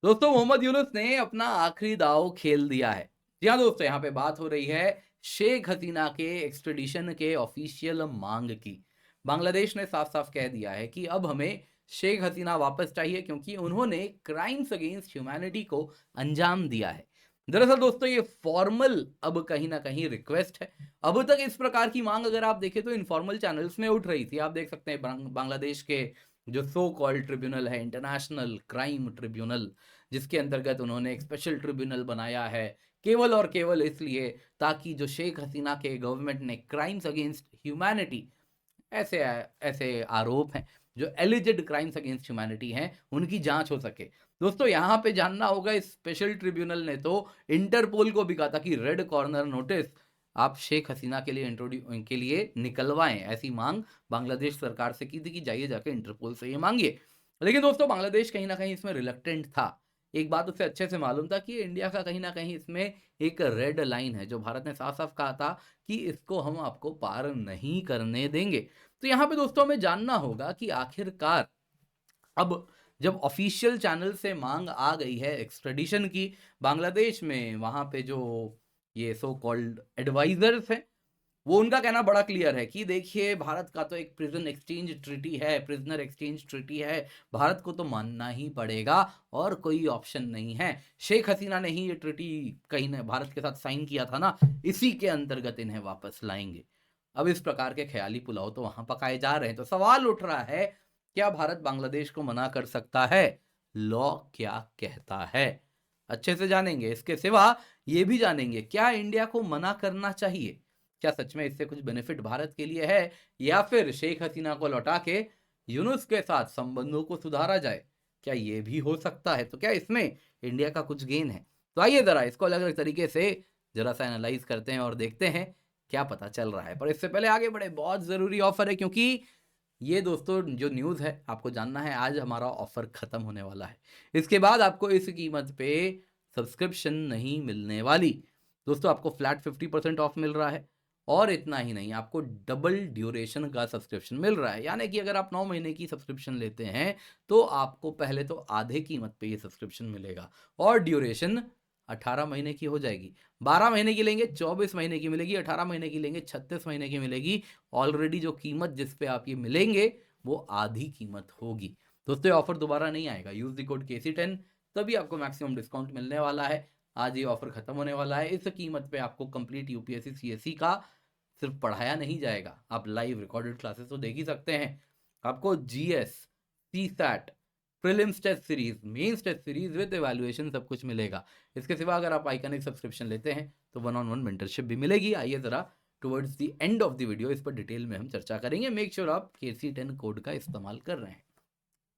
दोस्तों मोहम्मद यूनुस ने अपना आखिरी दांव खेल दिया है। जी हाँ दोस्तों, यहाँ पे बात हो रही है शेख हसीना के एक्सट्रेडिशन के ऑफिशियल मांग की। बांग्लादेश ने साफ साफ कह दिया है कि अब हमें शेख हसीना वापस चाहिए क्योंकि उन्होंने क्राइम्स अगेंस्ट ह्यूमैनिटी को अंजाम दिया है। दरअसल दोस्तों ये फॉर्मल अब कहीं ना कहीं रिक्वेस्ट है। अब तक इस प्रकार की मांग अगर आप देखें तो इनफॉर्मल चैनल्स में उठ रही थी। आप देख सकते हैं बांग्लादेश के जो सो कॉल्ड ट्रिब्यूनल है, इंटरनेशनल क्राइम ट्रिब्यूनल, जिसके अंतर्गत उन्होंने एक स्पेशल ट्रिब्यूनल बनाया है केवल और केवल इसलिए ताकि जो शेख हसीना के गवर्नमेंट ने क्राइम्स अगेंस्ट ह्यूमैनिटी, ऐसे ऐसे आरोप हैं जो एलिजेड क्राइम्स अगेंस्ट ह्यूमैनिटी हैं, उनकी जांच हो सके। दोस्तों यहाँ पे जानना होगा, इस स्पेशल ट्रिब्यूनल ने तो इंटरपोल को भी कहा था कि रेड कॉर्नर नोटिस आप शेख हसीना के लिए इंट्रोड्यू के लिए निकलवाएं। ऐसी मांग बांग्लादेश सरकार से की थी कि जाइए जाके इंटरपोल से ये मांगिए। लेकिन दोस्तों बांग्लादेश कहीं ना कहीं इसमें रिलक्टेंट था। एक बात उसे अच्छे से मालूम था कि इंडिया का कहीं ना कहीं इसमें एक रेड लाइन है जो भारत ने साफ साफ कहा था कि इसको हम आपको पार नहीं करने देंगे। तो यहाँ पे दोस्तों हमें जानना होगा कि आखिरकार अब जब ऑफिशियल चैनल से मांग आ गई है एक्स्ट्रेडिशन की बांग्लादेश में, वहां पे जो ये सो कॉल्ड एडवाइजर्स हैं, वो उनका कहना बड़ा क्लियर है कि देखिए भारत का तो एक प्रिजन एक्सचेंज ट्रीटी है, प्रिजनर एक्सचेंज ट्रीटी है, भारत को तो मानना ही पड़ेगा और कोई ऑप्शन नहीं है। शेख हसीना ने ही ये ट्रीटी कहीं ने भारत के साथ साइन किया था ना, इसी के अंतर्गत इन्हें वापस लाएंगे। अब इस प्रकार के ख्याली पुलाव तो वहां पकाए जा रहे हैं, तो सवाल उठ रहा है क्या भारत बांग्लादेश को मना कर सकता है? लॉ क्या कहता है, अच्छे से जानेंगे। इसके सिवा ये भी जानेंगे क्या इंडिया को मना करना चाहिए, क्या सच में इससे कुछ बेनिफिट भारत के लिए है, या फिर शेख हसीना को लौटा के यूनुस के साथ संबंधों को सुधारा जाए, क्या ये भी हो सकता है? तो क्या इसमें इंडिया का कुछ गेन है? तो आइए जरा इसको अलग अलग तरीके से जरा सा एनालाइज करते हैं और देखते हैं क्या पता चल रहा है। पर इससे पहले आगे बढ़े, बहुत जरूरी ऑफर है, क्योंकि ये दोस्तों जो न्यूज़ है आपको जानना है, आज हमारा ऑफर खत्म होने वाला है। इसके बाद आपको इस कीमत पे सब्सक्रिप्शन नहीं मिलने वाली। दोस्तों आपको फ्लैट 50% ऑफ मिल रहा है और इतना ही नहीं, आपको डबल ड्यूरेशन का सब्सक्रिप्शन मिल रहा है। यानी कि अगर आप 9 महीने की सब्सक्रिप्शन लेते हैं तो आपको पहले तो आधे कीमत पे ये सब्सक्रिप्शन मिलेगा और ड्यूरेशन 18 महीने की हो जाएगी। 12 महीने की लेंगे 24 महीने की मिलेगी, 18 महीने की लेंगे 36 महीने की मिलेगी। ऑलरेडी जो कीमत जिस पे आप ये मिलेंगे वो आधी कीमत होगी। दोस्तों ये ऑफर दोबारा नहीं आएगा। यूज द कोड KC10, तभी आपको मैक्सिमम डिस्काउंट मिलने वाला है। आज ये ऑफर खत्म होने वाला है। इस कीमत पे आपको कंप्लीट यूपीएससी सीएससी का सिर्फ पढ़ाया नहीं जाएगा, आप लाइव रिकॉर्डेड क्लासेस तो देख ही सकते हैं। आपको GS, CSAT, prelims test series, mains test series with evaluation सब कुछ मिलेगा। इसके सिवा अगर आप आइकनिक सब्सक्रिप्शन लेते हैं तो 1-on-1 मेंटरशिप भी मिलेगी। आइए जरा towards the end of the video इस पर डिटेल में हम चर्चा करेंगे। मेक श्योर आप KC10 कोड का इस्तेमाल कर रहे हैं।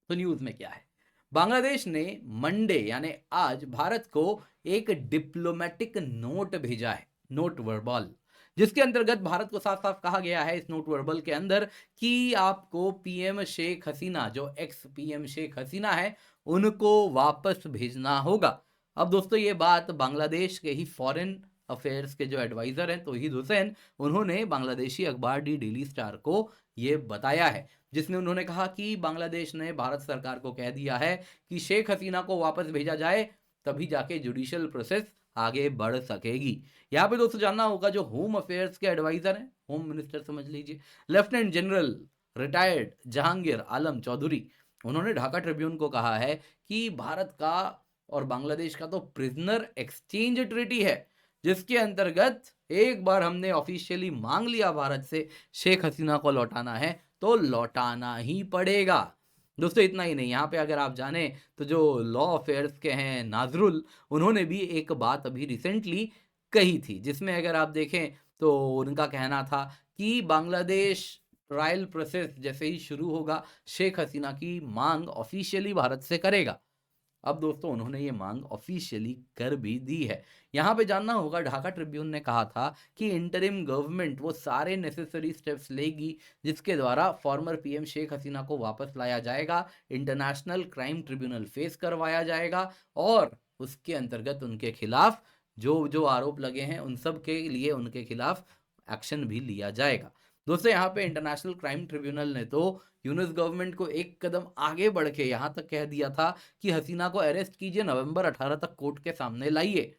तो न्यूज में क्या है, बांग्लादेश ने मंडे यानी आज भारत को एक डिप्लोमेटिक नोट भेजा है, नोट वर्बल, जिसके अंतर्गत भारत को साफ साफ कहा गया है इस नोट वर्बल के अंदर कि आपको पीएम शेख हसीना, जो एक्स पीएम शेख हसीना है, उनको वापस भेजना होगा। अब दोस्तों ये बात बांग्लादेश के ही फॉरेन अफेयर्स के जो एडवाइजर हैं तौहीद हुसैन, उन्होंने बांग्लादेशी अखबार डी डेली स्टार को ये बताया है, जिसमें उन्होंने कहा कि बांग्लादेश ने भारत सरकार को कह दिया है कि शेख हसीना को वापस भेजा जाए, तभी जाके जुडिशियल प्रोसेस आगे बढ़ सकेगी। यहाँ पे दोस्तों जानना होगा, जो होम अफेयर्स के एडवाइजर हैं, होम मिनिस्टर समझ लीजिए, लेफ्टिनेंट जनरल रिटायर्ड जहांगीर आलम चौधरी, उन्होंने ढाका ट्रिब्यून को कहा है कि भारत का और बांग्लादेश का तो प्रिजनर एक्सचेंज ट्रीटी है, जिसके अंतर्गत एक बार हमने ऑफिशियली मांग लिया भारत से शेख हसीना को लौटाना है तो लौटाना ही पड़ेगा। दोस्तों इतना ही नहीं, यहाँ पे अगर आप जाने तो जो लॉ अफेयर्स के हैं नाजरुल, उन्होंने भी एक बात अभी रिसेंटली कही थी, जिसमें अगर आप देखें तो उनका कहना था कि बांग्लादेश ट्रायल प्रोसेस जैसे ही शुरू होगा शेख हसीना की मांग ऑफिशियली भारत से करेगा। अब दोस्तों उन्होंने ये मांग ऑफिशियली कर भी दी है। यहाँ पे जानना होगा, ढाका ट्रिब्यून ने कहा था कि इंटरिम गवर्नमेंट वो सारे नेसेसरी स्टेप्स लेगी जिसके द्वारा फॉर्मर पीएम शेख हसीना को वापस लाया जाएगा, इंटरनेशनल क्राइम ट्रिब्यूनल फेस करवाया जाएगा और उसके अंतर्गत उनके खिलाफ जो जो आरोप लगे हैं उन सब के लिए उनके खिलाफ एक्शन भी लिया जाएगा। दोस्तों यहाँ पे इंटरनेशनल क्राइम ट्रिब्यूनल ने तो यूनुस गवर्नमेंट को एक कदम आगे बढ़ के यहाँ तक कह दिया था कि हसीना को अरेस्ट कीजिए, नवंबर 18 तक कोर्ट के सामने लाइए।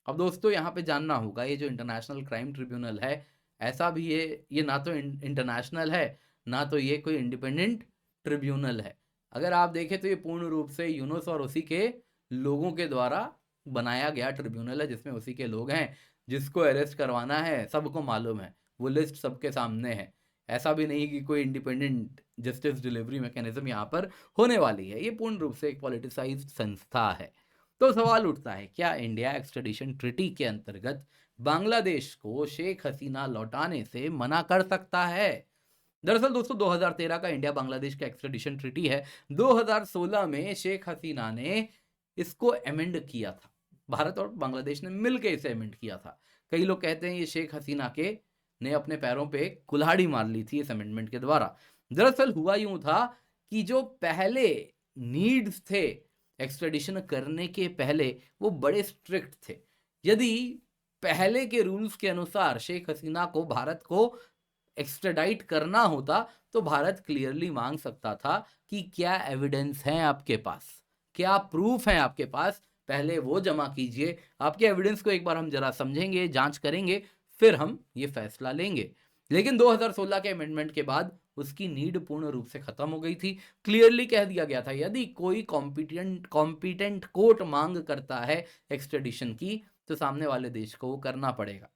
अब दोस्तों यहाँ पे जानना होगा, ये जो इंटरनेशनल क्राइम ट्रिब्यूनल है, ऐसा भी ये ना तो इंटरनेशनल है, ना तो ये कोई इंडिपेंडेंट ट्रिब्यूनल है। अगर आप देखें तो ये पूर्ण रूप से यूनुस और उसी के लोगों के द्वारा बनाया गया ट्रिब्यूनल है, जिसमें उसी के लोग हैं। जिसको अरेस्ट करवाना है सबको मालूम है, वो लिस्ट सबके सामने है। ऐसा भी नहीं कि कोई इंडिपेंडेंट जस्टिस डिलीवरी मैकेनिज्म यहाँ पर होने वाली है। ये पूर्ण रूप से एक पॉलिटिसाइज्ड संस्था है। तो सवाल उठता है, क्या इंडिया एक्स्ट्रेडिशन ट्रीटी के अंतर्गत बांग्लादेश को शेख हसीना लौटाने से मना कर सकता है? दरअसल दोस्तों 2013 का इंडिया बांग्लादेश का एक्स्ट्रेडिशन ट्रीटी है। 2016 में शेख हसीना ने इसको अमेंड किया था। भारत और बांग्लादेश ने मिलकर इसे अमेंड किया था। कई लोग कहते हैं ये शेख हसीना के ने अपने पैरों पे कुल्हाड़ी मार ली थी इस अमेंडमेंट के द्वारा। दरअसल हुआ यूं था कि जो पहले नीड्स थे एक्स्ट्रेडिशन करने के पहले, वो बड़े स्ट्रिक्ट थे। यदि पहले के रूल्स के अनुसार शेख हसीना को भारत को एक्स्ट्रेडाइट करना होता तो भारत क्लियरली मांग सकता था कि क्या एविडेंस हैं आपके पास, क्या प्रूफ हैं आपके पास, पहले वो जमा कीजिए। आपके एविडेंस को एक बार हम जरा समझेंगे, जांच करेंगे, फिर हम ये फैसला लेंगे। लेकिन 2016 के अमेंडमेंट के बाद उसकी नीड पूर्ण रूप से खत्म हो गई थी। क्लियरली कह दिया गया था यदि कोई कॉम्पिटेंट कोर्ट मांग करता है एक्स्ट्रेडिशन की तो सामने वाले देश को वो करना पड़ेगा।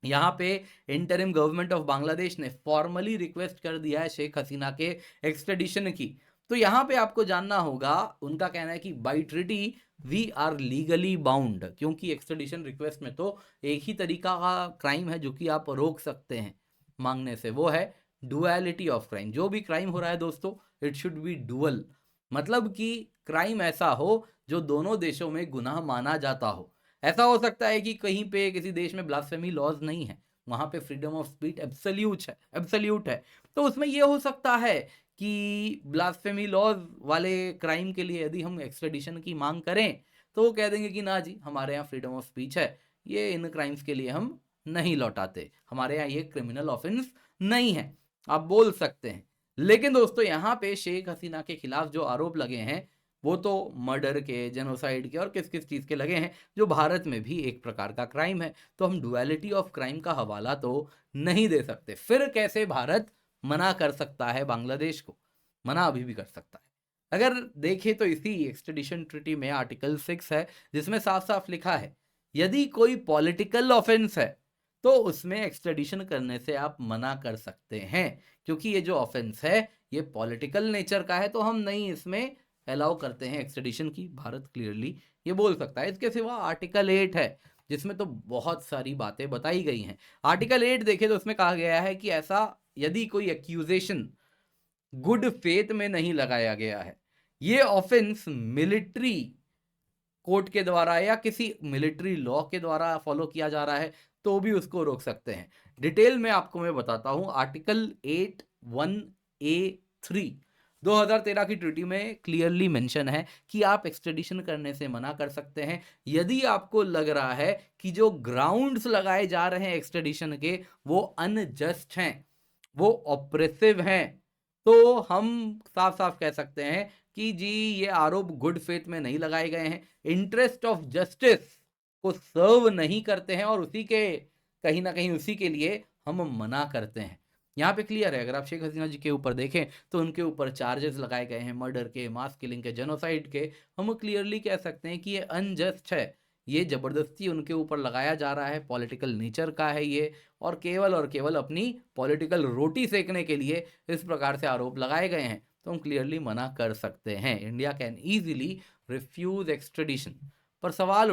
यहाँ पे इंटरिम गवर्नमेंट ऑफ बांग्लादेश ने फॉर्मली रिक्वेस्ट कर दिया है शेख हसीना के एक्स्ट्रेडिशन की। तो यहाँ पे आपको जानना होगा, उनका कहना है कि by treaty we are legally bound, क्योंकि एक्स्ट्रेडिशन रिक्वेस्ट में तो एक ही तरीका का क्राइम है जो कि आप रोक सकते हैं मांगने से, वो है डुअलिटी ऑफ क्राइम। जो भी क्राइम हो रहा है दोस्तों, इट शुड बी डुअल, मतलब कि क्राइम ऐसा हो जो दोनों देशों में गुनाह माना जाता हो। ऐसा हो सकता है कि कहीं पे किसी देश में ब्लास्फेमी लॉज नहीं है, वहां पे फ्रीडम ऑफ स्पीच एब्सोल्यूट है, तो उसमें यह हो सकता है कि ब्लास्फेमी लॉज वाले क्राइम के लिए यदि हम एक्स्ट्रेडिशन की मांग करें तो वो कह देंगे कि ना जी, हमारे यहाँ फ्रीडम ऑफ स्पीच है, ये इन क्राइम्स के लिए हम नहीं लौटाते, हमारे यहाँ ये क्रिमिनल ऑफेंस नहीं है, आप बोल सकते हैं। लेकिन दोस्तों यहाँ पे शेख हसीना के खिलाफ जो आरोप लगे हैं वो तो मर्डर के, जेनोसाइड के और किस किस चीज़ के लगे हैं, जो भारत में भी एक प्रकार का क्राइम है। तो हम डुअलिटी ऑफ क्राइम का हवाला तो नहीं दे सकते। फिर कैसे भारत मना कर सकता है बांग्लादेश को? मना अभी भी कर सकता है। अगर देखें तो इसी एक्स्ट्रेडिशन ट्रीटी में आर्टिकल 6 है, जिसमें साफ साफ लिखा है यदि कोई पॉलिटिकल ऑफेंस है तो उसमें एक्स्ट्रेडिशन करने से आप मना कर सकते हैं, क्योंकि ये जो ऑफेंस है ये पॉलिटिकल नेचर का है, तो हम नहीं इसमें अलाउ करते हैं एक्स्ट्रेडिशन की। भारत क्लियरली ये बोल सकता है। इसके सिवा आर्टिकल 8 है, जिसमें तो बहुत सारी बातें बताई गई हैं। आर्टिकल 8 देखें तो उसमें कहा गया है कि ऐसा यदि कोई एक्यूजेशन गुड फेथ में नहीं लगाया गया है, ये ऑफेंस मिलिट्री कोर्ट के द्वारा या किसी मिलिट्री लॉ के द्वारा फॉलो किया जा रहा है, तो भी उसको रोक सकते हैं। डिटेल में आपको मैं बताता हूं। आर्टिकल 8(1)(a)(3) 2013 की ट्रीटी में क्लियरली मेंशन है कि आप एक्स्ट्रेडिशन करने से मना कर सकते हैं यदि आपको लग रहा है कि जो ग्राउंड्स लगाए जा रहे हैं एक्स्ट्रेडिशन के वो अनजस्ट हैं, वो ऑप्रेसिव हैं। तो हम साफ साफ कह सकते हैं कि जी ये आरोप गुड फेथ में नहीं लगाए गए हैं, इंटरेस्ट ऑफ जस्टिस को सर्व नहीं करते हैं, और उसी के कहीं ना कहीं उसी के लिए हम मना करते हैं। यहाँ पे क्लियर है। अगर आप शेख हसीना जी के ऊपर देखें तो उनके ऊपर चार्जेस लगाए गए हैं मर्डर के, मास किलिंग के, जेनोसाइड के। हम क्लियरली कह सकते हैं कि ये अनजस्ट है, ये जबरदस्ती उनके ऊपर लगाया जा रहा है, पॉलिटिकल नेचर का है ये, और केवल अपनी पॉलिटिकल रोटी सेकने के लिए इस प्रकार से आरोप लगाए गए हैं। तो हम क्लियरली मना कर सकते हैं। India can easily refuse extradition. पर सवाल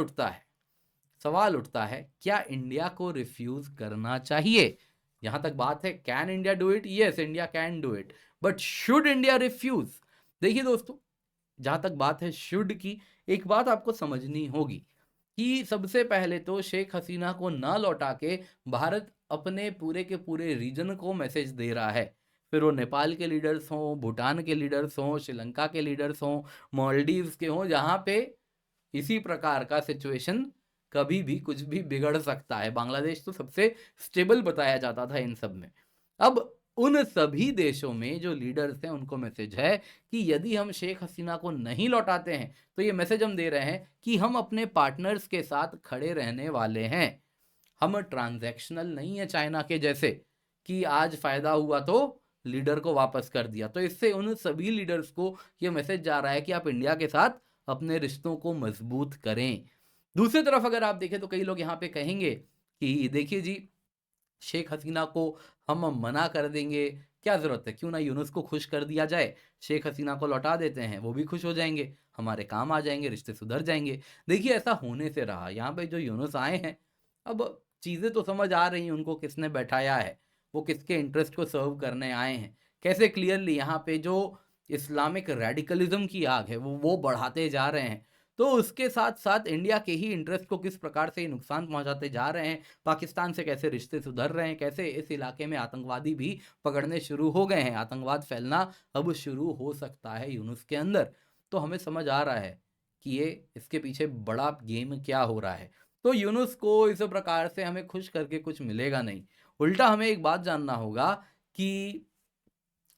उठता है क्या इंडिया को रिफ्यूज करना चाहिए? यहां तक बात है, can India do it? Yes, India can do it, but should India refuse? देखिए दोस्तों, जहां तक बात है शुड की, एक बात आपको समझनी होगी कि सबसे पहले तो शेख हसीना को ना लौटा के भारत अपने पूरे के पूरे रीजन को मैसेज दे रहा है। फिर वो नेपाल के लीडर्स हों, भूटान के लीडर्स हों, श्रीलंका के लीडर्स हों, मालदीव्स के हों, जहाँ पे इसी प्रकार का सिचुएशन कभी भी कुछ भी बिगड़ सकता है। बांग्लादेश तो सबसे स्टेबल बताया जाता था इन सब में। अब उन सभी देशों में जो लीडर्स हैं उनको मैसेज है कि यदि हम शेख हसीना को नहीं लौटाते हैं तो ये मैसेज हम दे रहे हैं कि हम अपने पार्टनर्स के साथ खड़े रहने वाले हैं। हम ट्रांजैक्शनल नहीं है चाइना के जैसे कि आज फायदा हुआ तो लीडर को वापस कर दिया। तो इससे उन सभी लीडर्स को ये मैसेज जा रहा है कि आप इंडिया के साथ अपने रिश्तों को मजबूत करें। दूसरी तरफ अगर आप देखें तो कई लोग यहाँ पे कहेंगे कि देखिए जी, शेख हसीना को हम मना कर देंगे, क्या ज़रूरत है? क्यों ना यूनुस को खुश कर दिया जाए, शेख हसीना को लौटा देते हैं, वो भी खुश हो जाएँगे, हमारे काम आ जाएँगे, रिश्ते सुधर जाएँगे। देखिए ऐसा होने से रहा, यहाँ पे जो यूनुस आए हैं, अब चीज़ें तो समझ आ रही हैं उनको किसने बैठाया है, वो किसके इंटरेस्ट को सर्व करने आए हैं। कैसे क्लियरली यहाँ पे जो इस्लामिक रेडिकलिज़्म की आग है, वो बढ़ाते जा रहे हैं। तो उसके साथ-साथ इंडिया के ही इंटरेस्ट को किस प्रकार से नुकसान पहुँचाते जा रहे हैं, पाकिस्तान से कैसे रिश्ते सुधर रहे हैं, कैसे इस इलाके में आतंकवादी भी पकड़ने शुरू हो गए हैं, आतंकवाद फैलना अब शुरू हो सकता है यूनुस के अंदर। तो हमें समझ आ रहा है कि ये इसके पीछे बड़ा गेम क्या हो रहा है। तो यूनुस को इस प्रकार से हमें खुश करके कुछ मिलेगा नहीं। उल्टा हमें एक बात जानना होगा कि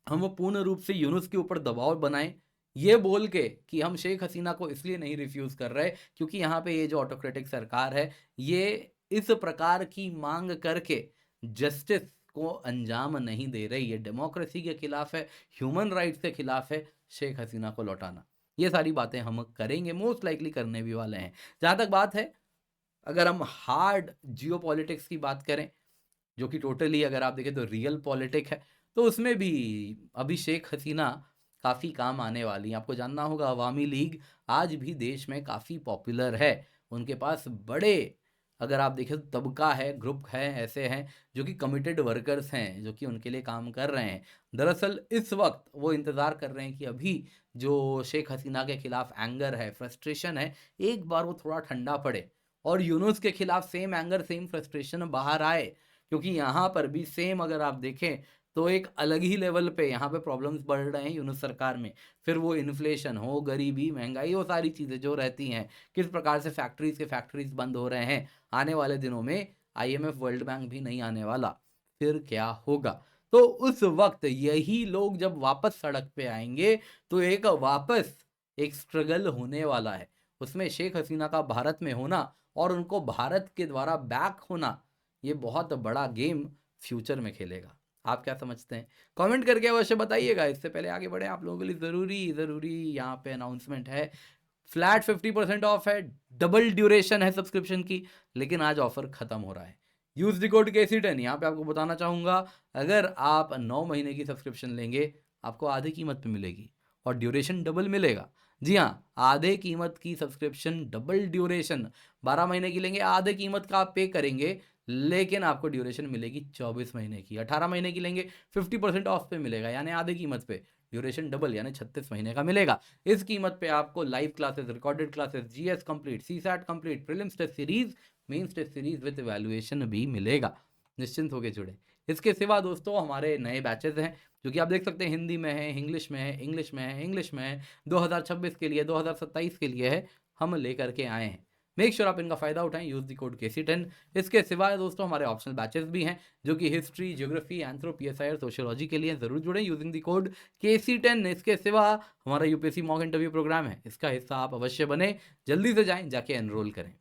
हम पूर्ण रूप से यूनुस के ऊपर दबाव बनाएँ, ये बोल के कि हम शेख हसीना को इसलिए नहीं रिफ्यूज़ कर रहे क्योंकि यहाँ पे ये जो ऑटोक्रेटिक सरकार है, ये इस प्रकार की माँग करके जस्टिस को अंजाम नहीं दे रही है। डेमोक्रेसी के खिलाफ़ है, ह्यूमन राइट्स के खिलाफ़ है शेख हसीना को लौटाना। ये सारी बातें हम करेंगे, मोस्ट लाइकली करने भी वाले हैं। जहाँ तक बात है, अगर हम हार्ड जियोपॉलिटिक्स की बात करें, जो कि टोटली अगर आप देखें तो रियल पॉलिटिक है, तो उसमें भी अभी शेख हसीना काफ़ी काम आने वाली हैं। आपको जानना होगा अवामी लीग आज भी देश में काफ़ी पॉपुलर है। उनके पास बड़े अगर आप देखें तो तबका है, ग्रुप है, ऐसे हैं जो कि कमिटेड वर्कर्स हैं, जो कि उनके लिए काम कर रहे हैं। दरअसल इस वक़्त वो इंतज़ार कर रहे हैं कि अभी जो शेख हसीना के खिलाफ एंगर है, फ्रस्ट्रेशन है, एक बार वो थोड़ा ठंडा पड़े और यूनुस के खिलाफ सेम एंगर, सेम फ्रस्ट्रेशन बाहर आए। क्योंकि यहाँ पर भी सेम अगर आप देखें तो एक अलग ही लेवल पे यहाँ पे प्रॉब्लम्स बढ़ रहे हैं यूनुस सरकार में। फिर वो इन्फ्लेशन हो, गरीबी, महँगाई, वो सारी चीज़ें जो रहती हैं, किस प्रकार से फैक्ट्रीज़ के फैक्ट्रीज़ बंद हो रहे हैं। आने वाले दिनों में आईएमएफ, वर्ल्ड बैंक भी नहीं आने वाला, फिर क्या होगा? तो उस वक़्त यही लोग जब वापस सड़क पे आएँगे, तो एक वापस एक स्ट्रगल होने वाला है। उसमें शेख हसीना का भारत में होना और उनको भारत के द्वारा बैक होना, ये बहुत बड़ा गेम फ्यूचर में खेलेगा। आप क्या समझते हैं? कमेंट करके अवश्य बताइएगा। इससे पहले आगे बढ़ें, आप लोगों के लिए ज़रूरी यहाँ पे अनाउंसमेंट है। फ्लैट 50% ऑफ है, डबल ड्यूरेशन है सब्सक्रिप्शन की, लेकिन आज ऑफर खत्म हो रहा है। Use the code KC10। यहाँ पे आपको बताना चाहूँगा, अगर आप 9 महीने की सब्सक्रिप्शन लेंगे, आपको आधी कीमत पे मिलेगी और ड्यूरेशन डबल मिलेगा। जी हाँ, आधे कीमत की सब्सक्रिप्शन, डबल ड्यूरेशन। 12 महीने की लेंगे, आधे कीमत का आप पे करेंगे, लेकिन आपको ड्यूरेशन मिलेगी 24 महीने की। 18 महीने की लेंगे, 50% ऑफ पे मिलेगा, यानी आधे कीमत पे। ड्यूरेशन डबल यानी 36 महीने का मिलेगा। इस कीमत पे आपको live classes, recorded classes, GS complete, CSAT complete, prelims test series, mains test series with evaluation भी मिलेगा। निश्चिंत होकर जुड़े। इसके सिवा दोस्तों हमारे नए बैचेस हैं, जो कि आप देख सकते हैं हिंदी में है, इंग्लिश में है, इंग्लिश में है, इंग्लिश में है, 2026 के लिए, 2027 के लिए है, हम लेकर के आए हैं। मेक श्योर आप इनका फ़ायदा उठाएं, यूज़ द कोड KC10। इसके सिवाय दोस्तों हमारे ऑप्शनल बैचेस भी हैं, जो कि हिस्ट्री, ज्योग्राफी, एंथ्रो, PSI और सोशियोलॉजी के लिए ज़रूर जुड़ें यूजिंग द कोड KC10। इसके सिवा हमारा यूपीएससी मॉक इंटरव्यू प्रोग्राम है, इसका हिस्सा आप अवश्य बने। जल्दी से जाएँ, जाके एनरोल करें।